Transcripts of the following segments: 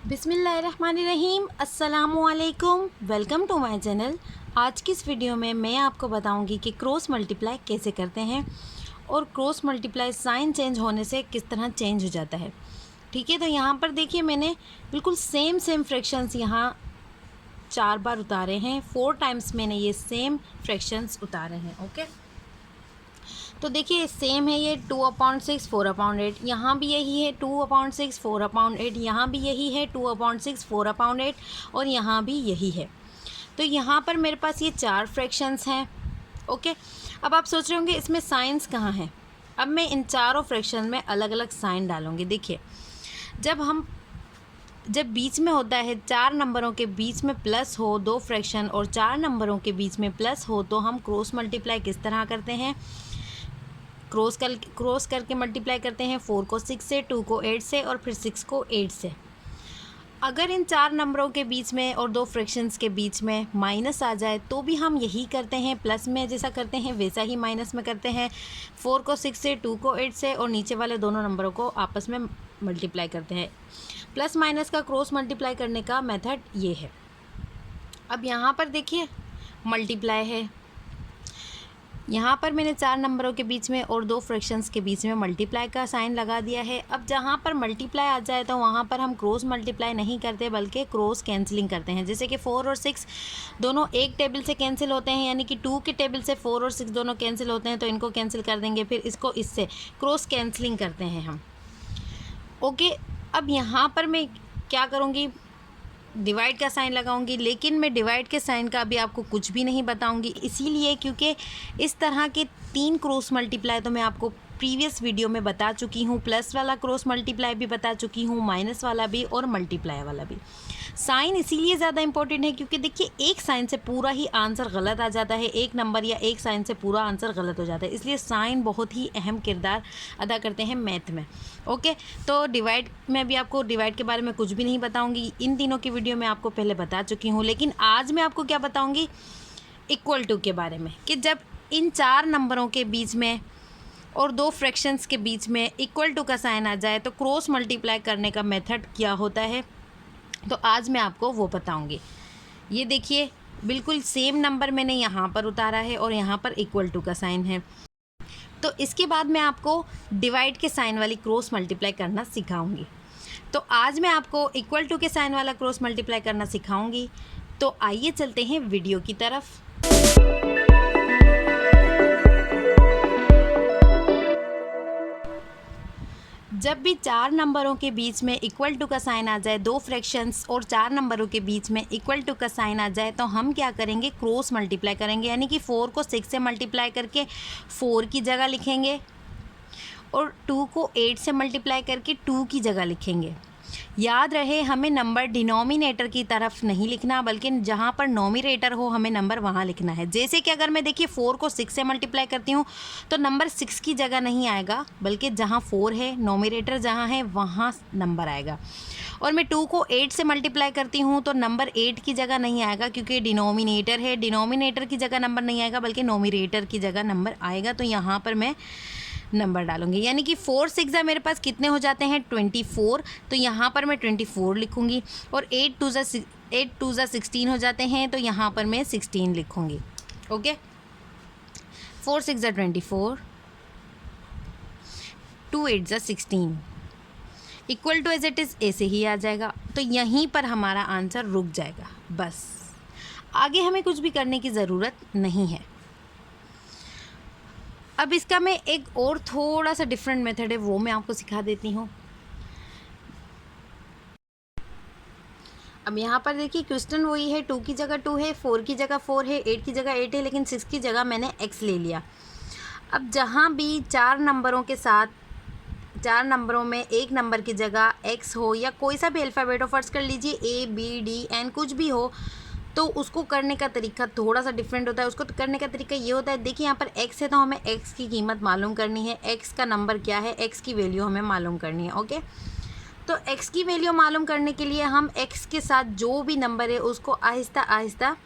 बिस्मिल्लाहिर्रहमानिर्रहीम, अस्सलामुअलैकुम। Welcome to my channel. आज की इस वीडियो में मैं आपको बताऊंगी कि क्रॉस मल्टीप्लाई कैसे करते हैं और क्रॉस मल्टीप्लाई साइन चेंज होने से किस तरह चेंज हो जाता है। ठीक है, तो यहाँ पर देखिए मैंने बिल्कुल सेम फ्रैक्शंस यहाँ 4 बार उतारे हैं। 4 टाइम्स मैंने ये सेम फ्रैक्शंस उतारे हैं। ओके, तो देखिए सेम है ये 2/6 4/8, यहाँ भी यही है 2/6 4/8, यहाँ भी यही है 2/6 4/8 और यहाँ भी यही है। तो यहाँ पर मेरे पास ये 4 फ्रैक्शंस हैं। ओके, अब आप सोच रहे होंगे इसमें साइंस कहाँ है। अब मैं इन चारों फ्रैक्शन में अलग अलग साइन डालूँगी। देखिए, जब बीच में होता है 4 नंबरों के बीच में प्लस हो 2 फ्रैक्शन और 4 नंबरों के बीच में प्लस हो तो हम क्रॉस मल्टीप्लाई किस तरह करते हैं। क्रॉस करके मल्टीप्लाई करते हैं 4 को 6 से, 2 को 8 से और फिर 6 को 8 से। अगर इन 4 नंबरों के बीच में और 2 फ्रैक्शंस के बीच में माइनस आ जाए तो भी हम यही करते हैं। प्लस में जैसा करते हैं वैसा ही माइनस में करते हैं। 4 को 6 से, 2 को 8 से और नीचे वाले दोनों नंबरों को आपस में मल्टीप्लाई करते हैं। प्लस माइनस का क्रॉस मल्टीप्लाई करने का मेथड ये है। अब यहाँ पर देखिए मल्टीप्लाई है, यहाँ पर मैंने 4 नंबरों के बीच में और 2 फ्रैक्शंस के बीच में मल्टीप्लाई का साइन लगा दिया है। अब जहाँ पर मल्टीप्लाई आ जाए तो वहाँ पर हम क्रॉस मल्टीप्लाई नहीं करते बल्कि क्रॉस कैंसिलिंग करते हैं। जैसे कि 4 और 6 दोनों एक टेबल से कैंसिल होते हैं, यानी कि 2 के टेबल से 4 और 6 दोनों कैंसिल होते हैं, तो इनको कैंसिल कर देंगे, फिर इसको इससे क्रॉस कैंसिलिंग करते हैं हम। ओके, अब यहाँ पर मैं क्या करूँगी, डिवाइड का साइन लगाऊंगी, लेकिन मैं डिवाइड के साइन का अभी आपको कुछ भी नहीं बताऊंगी, इसीलिए क्योंकि इस तरह के 3 क्रॉस मल्टीप्लाई तो मैं आपको प्रीवियस वीडियो में बता चुकी हूँ। प्लस वाला क्रॉस मल्टीप्लाई भी बता चुकी हूँ, माइनस वाला भी और मल्टीप्लाई वाला भी। साइन इसीलिए ज़्यादा इंपॉर्टेंट है क्योंकि देखिए एक साइन से पूरा ही आंसर गलत आ जाता है, एक नंबर या एक साइन से पूरा आंसर गलत हो जाता है, इसलिए साइन बहुत ही अहम किरदार अदा करते हैं मैथ में। ओके, तो डिवाइड में भी आपको डिवाइड के बारे में कुछ भी नहीं बताऊंगी, इन तीनों की वीडियो में आपको पहले बता चुकी हूँ। लेकिन आज मैं आपको क्या बताऊँगी, इक्वल टू के बारे में, कि जब इन 4 नंबरों के बीच में और 2 फ्रैक्शंस के बीच में इक्वल टू का साइन आ जाए तो क्रॉस मल्टीप्लाई करने का मेथड क्या होता है, तो आज मैं आपको वो बताऊंगी। ये देखिए बिल्कुल सेम नंबर मैंने यहाँ पर उतारा है और यहाँ पर इक्वल टू का साइन है। तो इसके बाद मैं आपको डिवाइड के साइन वाली क्रॉस मल्टीप्लाई करना सिखाऊंगी। तो आज मैं आपको इक्वल टू के साइन वाला क्रॉस मल्टीप्लाई करना सिखाऊंगी। तो आइए चलते हैं वीडियो की तरफ। जब भी 4 नंबरों के बीच में इक्वल टू का साइन आ जाए, 2 फ्रैक्शंस और 4 नंबरों के बीच में इक्वल टू का साइन आ जाए, तो हम क्या करेंगे, क्रॉस मल्टीप्लाई करेंगे। यानी कि 4 को 6 से मल्टीप्लाई करके 4 की जगह लिखेंगे और 2 को 8 से मल्टीप्लाई करके 2 की जगह लिखेंगे। याद रहे, हमें नंबर डिनोमिनेटर की तरफ नहीं लिखना बल्कि जहाँ पर नोमिनेटर हो हमें नंबर वहाँ लिखना है। जैसे कि अगर मैं देखिए 4 को 6 से मल्टीप्लाई करती हूँ तो नंबर 6 की जगह नहीं आएगा बल्कि जहाँ 4 है नोमिनेटर जहाँ है वहाँ नंबर आएगा। और मैं 2 को 8 से मल्टीप्लाई करती हूँ तो नंबर 8 की जगह नहीं आएगा क्योंकि डिनोमिनेटर है, डिनोमिनेटर की जगह नंबर नहीं आएगा बल्कि नोमिनेटर की जगह नंबर आएगा। तो यहाँ पर मैं नंबर डालूंगी, यानी कि 4 6 मेरे पास कितने हो जाते हैं 24। तो यहाँ पर मैं 24 लिखूंगी और 8 2 16 हो जाते हैं, तो यहाँ पर मैं 16 लिखूंगी। Okay, 4 6 24, 2 8 16, equal to as it is ऐसे ही आ जाएगा। तो यहीं पर हमारा आंसर रुक जाएगा, बस आगे हमें कुछ भी करने की ज़रूरत नहीं है। अब इसका मैं एक और थोड़ा सा डिफरेंट मेथड है वो मैं आपको सिखा देती हूँ। अब यहाँ पर देखिए क्वेश्चन वही है, 2 की जगह 2 है, 4 की जगह 4 है, 8 की जगह 8 है, लेकिन 6 की जगह मैंने x ले लिया। अब जहाँ भी 4 नंबरों के साथ 4 नंबरों में एक नंबर की जगह x हो या कोई सा भी अल्फ़ाबेट हो, फर्ज कर लीजिए A B D N कुछ भी हो, तो उसको करने का तरीका थोड़ा सा डिफरेंट होता है। उसको करने का तरीका ये होता है, देखिए यहाँ पर x है तो हमें x की कीमत मालूम करनी है, x का नंबर क्या है, x की वैल्यू हमें मालूम करनी है। ओके, तो x की वैल्यू मालूम करने के लिए हम x के साथ जो भी नंबर है उसको आहिस्ता आहिस्ता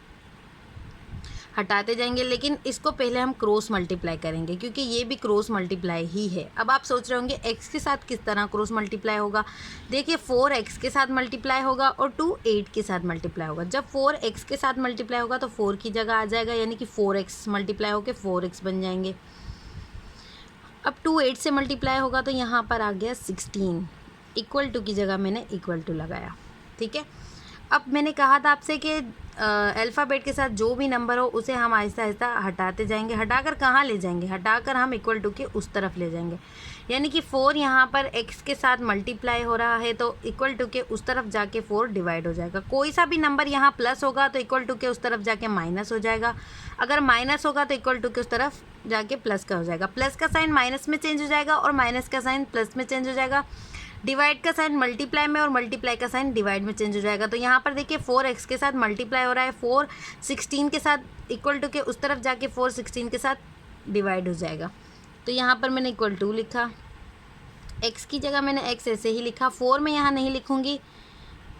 हटाते जाएंगे, लेकिन इसको पहले हम क्रॉस मल्टीप्लाई करेंगे क्योंकि ये भी क्रॉस मल्टीप्लाई ही है। अब आप सोच रहे होंगे x के साथ किस तरह क्रॉस मल्टीप्लाई होगा। देखिए 4x के साथ मल्टीप्लाई होगा और 2 8 के साथ मल्टीप्लाई होगा। जब 4x के साथ मल्टीप्लाई होगा तो 4 की जगह आ जाएगा, यानी कि 4x मल्टीप्लाई होकर 4x बन जाएंगे। अब 2 8 से मल्टीप्लाई होगा तो यहाँ पर आ गया 16, इक्वल टू की जगह मैंने इक्वल टू लगाया। ठीक है, अब मैंने कहा था आपसे कि अल्फ़ाबेट के साथ जो भी नंबर हो उसे हम आहिस्ता आहिस्ता हटाते जाएंगे। हटाकर कहाँ ले जाएंगे, हटाकर हम इक्वल टू के उस तरफ ले जाएंगे। यानी कि 4 यहाँ पर x के साथ मल्टीप्लाई हो रहा है तो इक्वल टू के उस तरफ जाके 4 डिवाइड हो जाएगा। कोई सा भी नंबर यहाँ प्लस होगा तो इक्वल टू के उस तरफ जाके माइनस हो जाएगा। अगर माइनस होगा तो इक्वल टू के उस तरफ जाके प्लस का हो जाएगा। प्लस का साइन माइनस में चेंज हो जाएगा और माइनस का साइन प्लस में चेंज हो जाएगा। डिवाइड का साइन मल्टीप्लाई में और मल्टीप्लाई का साइन डिवाइड में चेंज हो जाएगा। तो यहाँ पर देखिए 4x के साथ मल्टीप्लाई हो रहा है, 4 16 के साथ इक्वल टू के उस तरफ जाके 4 16 के साथ डिवाइड हो जाएगा। तो यहाँ पर मैंने इक्वल टू लिखा, x की जगह मैंने x ऐसे ही लिखा। 4 मैं यहाँ नहीं लिखूँगी,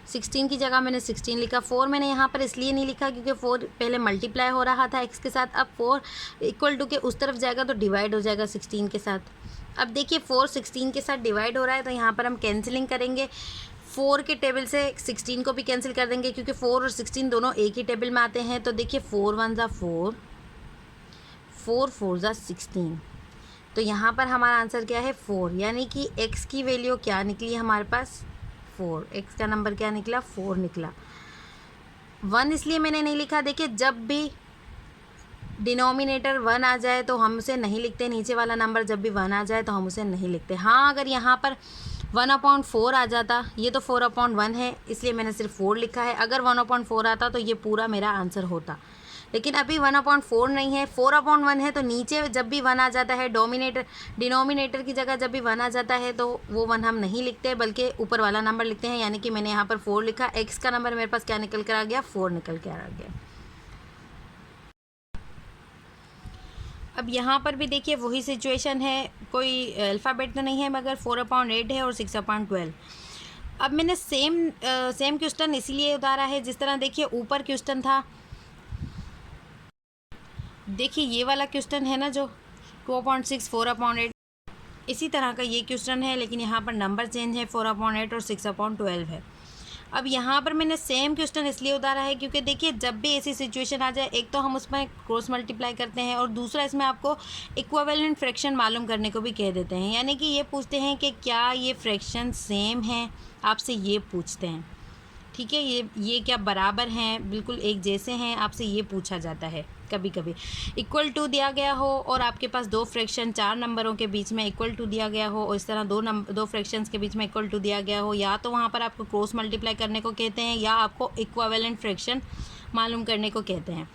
16 की जगह मैंने 16 लिखा। 4 मैंने यहाँ पर इसलिए नहीं लिखा क्योंकि 4 पहले मल्टीप्लाई हो रहा था x के साथ। अब 4 इक्वल टू के उस तरफ जाएगा तो डिवाइड हो जाएगा 16 के साथ। अब देखिए 4 16 के साथ डिवाइड हो रहा है तो यहाँ पर हम कैंसिलिंग करेंगे। 4 के टेबल से 16 को भी कैंसिल कर देंगे क्योंकि 4 और 16 दोनों एक ही टेबल में आते हैं। तो देखिए 4 1 ज़ा 4, 4 4 ज़ा 16। तो यहाँ पर हमारा आंसर क्या है 4, यानी कि x की वैल्यू क्या निकली हमारे पास 4। x का नंबर क्या निकला 4 निकला। 1 इसलिए मैंने नहीं लिखा, देखिए जब भी डिनोमिनेटर 1 आ जाए तो हम उसे नहीं लिखते, नीचे वाला नंबर जब भी 1 आ जाए तो हम उसे नहीं लिखते। हाँ, अगर यहाँ पर 1/4 आ जाता, ये तो 4/1 है इसलिए मैंने सिर्फ 4 लिखा है। अगर 1/4 आता तो ये पूरा मेरा आंसर होता, लेकिन अभी 1/4 नहीं है, 4/1 है। तो नीचे जब भी 1 आ जाता है, डिनोमिनेटर की जगह जब भी 1 आ जाता है तो वो 1 हम नहीं लिखते बल्कि ऊपर वाला नंबर लिखते हैं। यानी कि मैंने यहाँ पर 4 लिखा। x का नंबर मेरे पास क्या निकल कर आ गया 4 निकल कर आ गया। अब यहाँ पर भी देखिए वही सिचुएशन है, कोई अल्फ़ाबेट तो नहीं है मगर 4/8 है और 6/12। अब मैंने सेम क्वेश्चन इसीलिए उतारा है जिस तरह देखिए ऊपर क्वेश्चन था। देखिए ये वाला क्वेश्चन है ना जो 2/6 4/8, इसी तरह का ये क्वेश्चन है, लेकिन यहाँ पर नंबर चेंज है, 4/8 और 6/12 है। अब यहाँ पर मैंने सेम क्वेश्चन इसलिए उतारा है क्योंकि देखिए जब भी ऐसी सिचुएशन आ जाए, एक तो हम उसमें क्रॉस मल्टीप्लाई करते हैं और दूसरा इसमें आपको इक्विवेलेंट फ्रैक्शन मालूम करने को भी कह देते हैं। यानी कि ये पूछते हैं कि क्या ये फ्रैक्शन सेम हैं, आपसे ये पूछते हैं। ठीक है, ये क्या बराबर हैं, बिल्कुल एक जैसे हैं, आपसे ये पूछा जाता है कभी कभी। इक्वल टू दिया गया हो और आपके पास 2 फ्रैक्शन 4 नंबरों के बीच में इक्वल टू दिया गया हो और इस तरह 2 फ्रैक्शंस के बीच में इक्वल टू दिया गया हो, या तो वहाँ पर आपको क्रॉस मल्टीप्लाई करने को कहते हैं या आपको इक्विवेलेंट फ्रैक्शन मालूम करने को कहते हैं।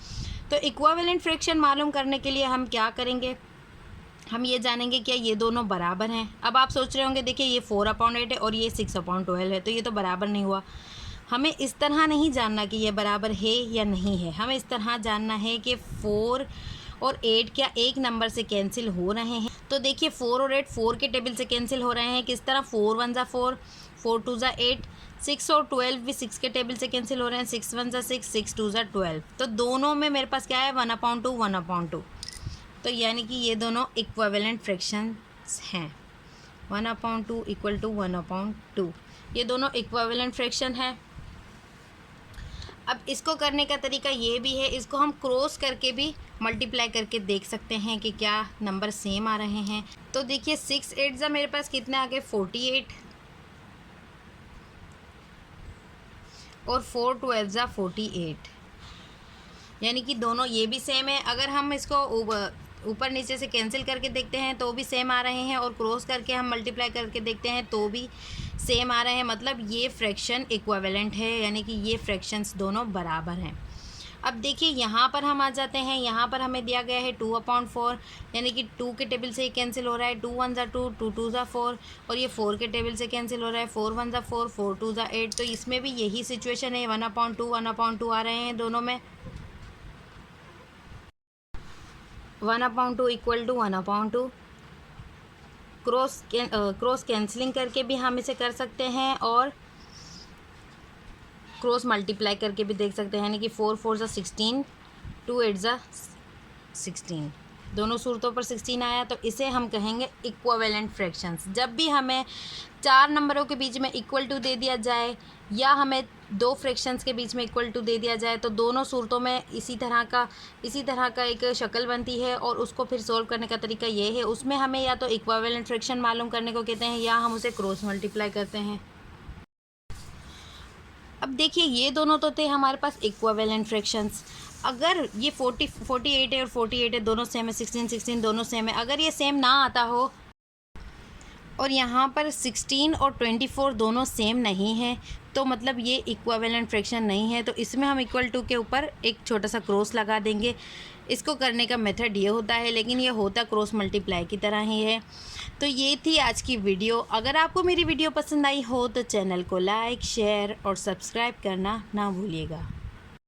तो इक्विवेलेंट फ्रैक्शन मालूम करने के लिए हम क्या करेंगे, हम ये जानेंगे क्या ये दोनों बराबर हैं। अब आप सोच रहे होंगे देखिए ये 4/8 है और ये 6/12 है, तो ये तो बराबर नहीं हुआ। हमें इस तरह नहीं जानना कि ये बराबर है या नहीं है, हमें इस तरह जानना है कि 4 और 8 क्या एक नंबर से कैंसिल हो रहे हैं। तो देखिए 4 और 8 4 के टेबल से कैंसिल हो रहे हैं। किस तरह 4 1 ज़ा 4, 4 2 ज़ा 8, 6 और 12 भी 6 के टेबल से कैंसिल हो रहे हैं, 6 1 ज़ा 6, 6 2 ज़ा 12। तो दोनों में मेरे पास क्या है 1/2 1/2। तो यानी कि ये दोनों इक्विवेलेंट फ्रैक्शंस हैं, 1/2 इक्वल टू 1/2, ये दोनों इक्विवेलेंट फ्रैक्शन है। अब इसको करने का तरीका ये भी है, इसको हम क्रॉस करके भी मल्टीप्लाई करके देख सकते हैं कि क्या नंबर सेम आ रहे हैं। तो देखिए 6 8 ज़ा मेरे पास कितने आ गए 48 और 4 12 ज़ा 48, यानी कि दोनों ये भी सेम है। अगर हम इसको ऊपर नीचे से कैंसिल करके देखते हैं तो भी सेम आ रहे हैं और क्रॉस करके हम मल्टीप्लाई करके देखते हैं तो भी सेम आ रहे हैं, मतलब ये फ्रैक्शन इक्विवेलेंट है, यानी कि ये फ्रैक्शंस दोनों बराबर हैं। अब देखिए यहाँ पर हम आ जाते हैं, यहाँ पर हमें दिया गया है 2/4, यानी कि 2 के टेबल से कैंसिल हो रहा है, 2 1 ज़ा 2, 2 2 ज़ा 4, और ये 4 के टेबल से कैंसिल हो रहा है, 4 1 ज़ा 4, 4 2 ज़ा 8। तो इसमें भी यही सिचुएशन है, 1/2 1/2 आ रहे हैं दोनों में, 1/2 इक्वल टू 1/2। क्रॉस कैंसलिंग करके भी हम इसे कर सकते हैं और क्रॉस मल्टीप्लाई करके भी देख सकते हैं, यानी कि 4 4 ज़ा 16, 2 8 ज़ा 16, दोनों सूरतों पर 16 आया, तो इसे हम कहेंगे इक्विवेलेंट फ्रैक्शंस। जब भी हमें 4 नंबरों के बीच में इक्वल टू दे दिया जाए या हमें 2 फ्रैक्शंस के बीच में इक्वल टू दे दिया जाए, तो दोनों सूरतों में इसी तरह का एक शक्ल बनती है, और उसको फिर सॉल्व करने का तरीका ये है, उसमें हमें या तो इक्विवेलेंट फ्रैक्शन मालूम करने को कहते हैं या हम उसे क्रॉस मल्टीप्लाई करते हैं। अब देखिए, ये दोनों तो थे हमारे पास इक्विवेलेंट फ्रैक्शंस। अगर ये 48 है और 48 है, दोनों सेम है, 16 दोनों सेम है, अगर ये सेम ना आता हो और यहाँ पर 16 और 24 दोनों सेम नहीं है, तो मतलब ये इक्विवेलेंट फ्रैक्शन नहीं है। तो इसमें हम इक्वल टू के ऊपर एक छोटा सा क्रॉस लगा देंगे। इसको करने का मेथड ये होता है, लेकिन ये होता क्रॉस मल्टीप्लाई की तरह ही है। तो ये थी आज की वीडियो। अगर आपको मेरी वीडियो पसंद आई हो तो चैनल को लाइक, शेयर और सब्सक्राइब करना ना भूलिएगा।